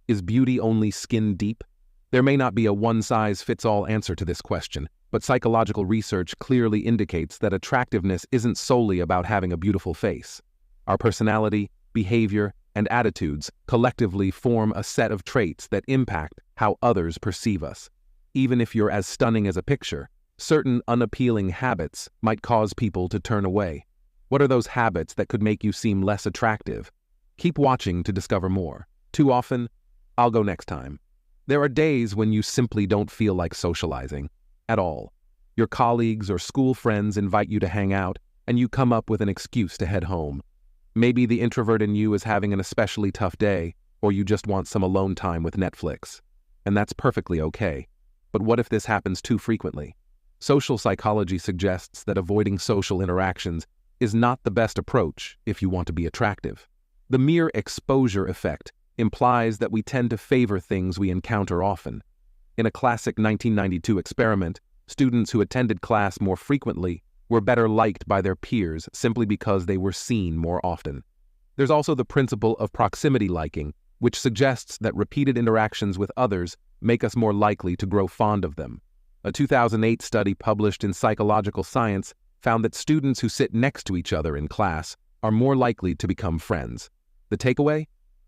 Is beauty only skin deep? There may not be a one-size-fits-all answer to this question, but psychological research clearly indicates that attractiveness isn't solely about having a beautiful face. Our personality, behavior, and attitudes collectively form a set of traits that impact how others perceive us. Even if you're as stunning as a picture, certain unappealing habits might cause people to turn away. What are those habits that could make you seem less attractive? Keep watching to discover more. Too often? I'll go next time. There are days when you simply don't feel like socializing at all. Your colleagues or school friends invite you to hang out, and you come up with an excuse to head home. Maybe the introvert in you is having an especially tough day, or you just want some alone time with Netflix. And that's perfectly okay. But what if this happens too frequently? Social psychology suggests that avoiding social interactions is not the best approach if you want to be attractive. The mere exposure effect implies that we tend to favor things we encounter often. In a classic 1992 experiment, students who attended class more frequently were better liked by their peers simply because they were seen more often. There's also the principle of proximity liking, which suggests that repeated interactions with others make us more likely to grow fond of them. A 2008 study published in Psychological Science found that students who sit next to each other in class are more likely to become friends. The takeaway?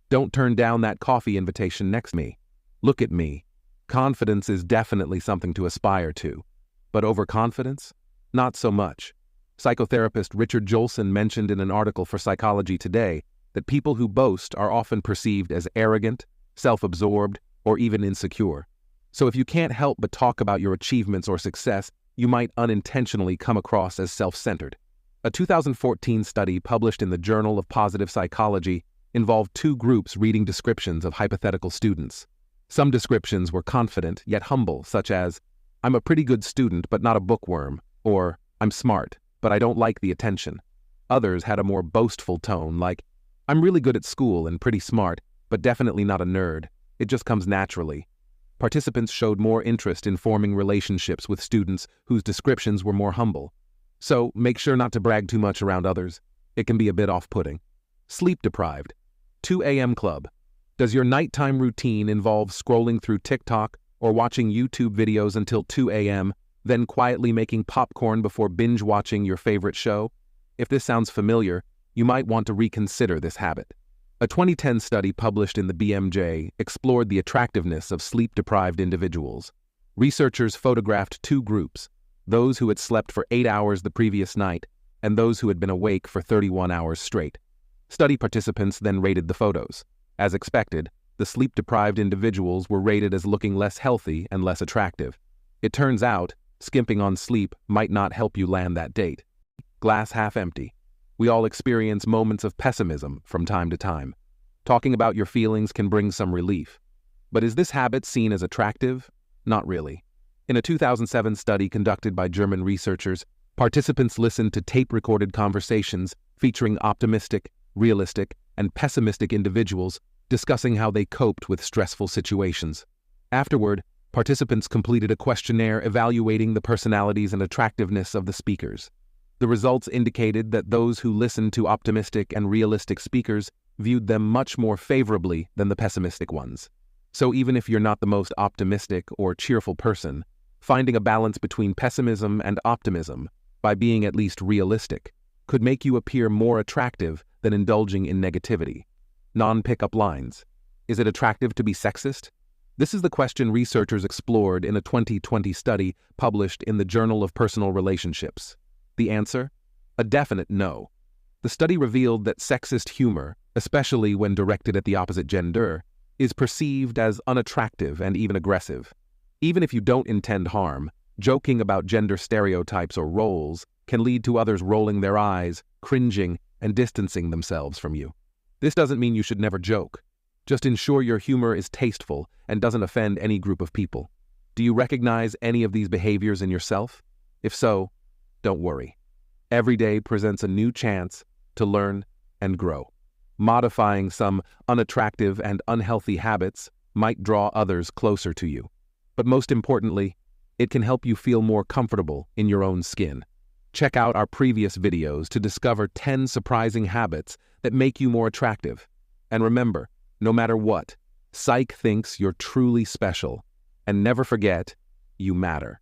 Don't turn down that coffee invitation next to me. Look at me. Confidence is definitely something to aspire to. But overconfidence? Not so much. Psychotherapist Richard Jolson mentioned in an article for Psychology Today that people who boast are often perceived as arrogant, self-absorbed, or even insecure. So if you can't help but talk about your achievements or success, you might unintentionally come across as self-centered. A 2014 study published in the Journal of Positive Psychology involved two groups reading descriptions of hypothetical students. Some descriptions were confident yet humble, such as, "I'm a pretty good student but not a bookworm," or "I'm smart, but I don't like the attention." Others had a more boastful tone, like, "I'm really good at school and pretty smart, but definitely not a nerd. It just comes naturally." Participants showed more interest in forming relationships with students whose descriptions were more humble. So make sure not to brag too much around others. It can be a bit off-putting. Sleep deprived. 2 a.m. club. Does your nighttime routine involve scrolling through TikTok or watching YouTube videos until 2 a.m., then quietly making popcorn before binge-watching your favorite show? If this sounds familiar, you might want to reconsider this habit. A 2010 study published in the BMJ explored the attractiveness of sleep-deprived individuals. Researchers photographed two groups, those who had slept for 8 hours the previous night and those who had been awake for 31 hours straight. Study participants then rated the photos. As expected, the sleep-deprived individuals were rated as looking less healthy and less attractive. It turns out, skimping on sleep might not help you land that date. Glass half empty. We all experience moments of pessimism from time to time. Talking about your feelings can bring some relief. But is this habit seen as attractive? Not really. In a 2007 study conducted by German researchers, participants listened to tape-recorded conversations featuring optimistic, realistic, and pessimistic individuals discussing how they coped with stressful situations. Afterward, participants completed a questionnaire evaluating the personalities and attractiveness of the speakers. The results indicated that those who listened to optimistic and realistic speakers viewed them much more favorably than the pessimistic ones. So even if you're not the most optimistic or cheerful person, finding a balance between pessimism and optimism, by being at least realistic, could make you appear more attractive than indulging in negativity. Non-pickup lines. Is it attractive to be sexist? This is the question researchers explored in a 2020 study published in the Journal of Personal Relationships. The answer? A definite no. The study revealed that sexist humor, especially when directed at the opposite gender, is perceived as unattractive and even aggressive. Even if you don't intend harm, joking about gender stereotypes or roles can lead to others rolling their eyes, cringing, and distancing themselves from you. This doesn't mean you should never joke. Just ensure your humor is tasteful and doesn't offend any group of people. Do you recognize any of these behaviors in yourself? If so, don't worry. Every day presents a new chance to learn and grow. Modifying some unattractive and unhealthy habits might draw others closer to you. But most importantly, it can help you feel more comfortable in your own skin. Check out our previous videos to discover 10 surprising habits that make you more attractive. And remember, no matter what, Psych thinks you're truly special. And never forget, you matter.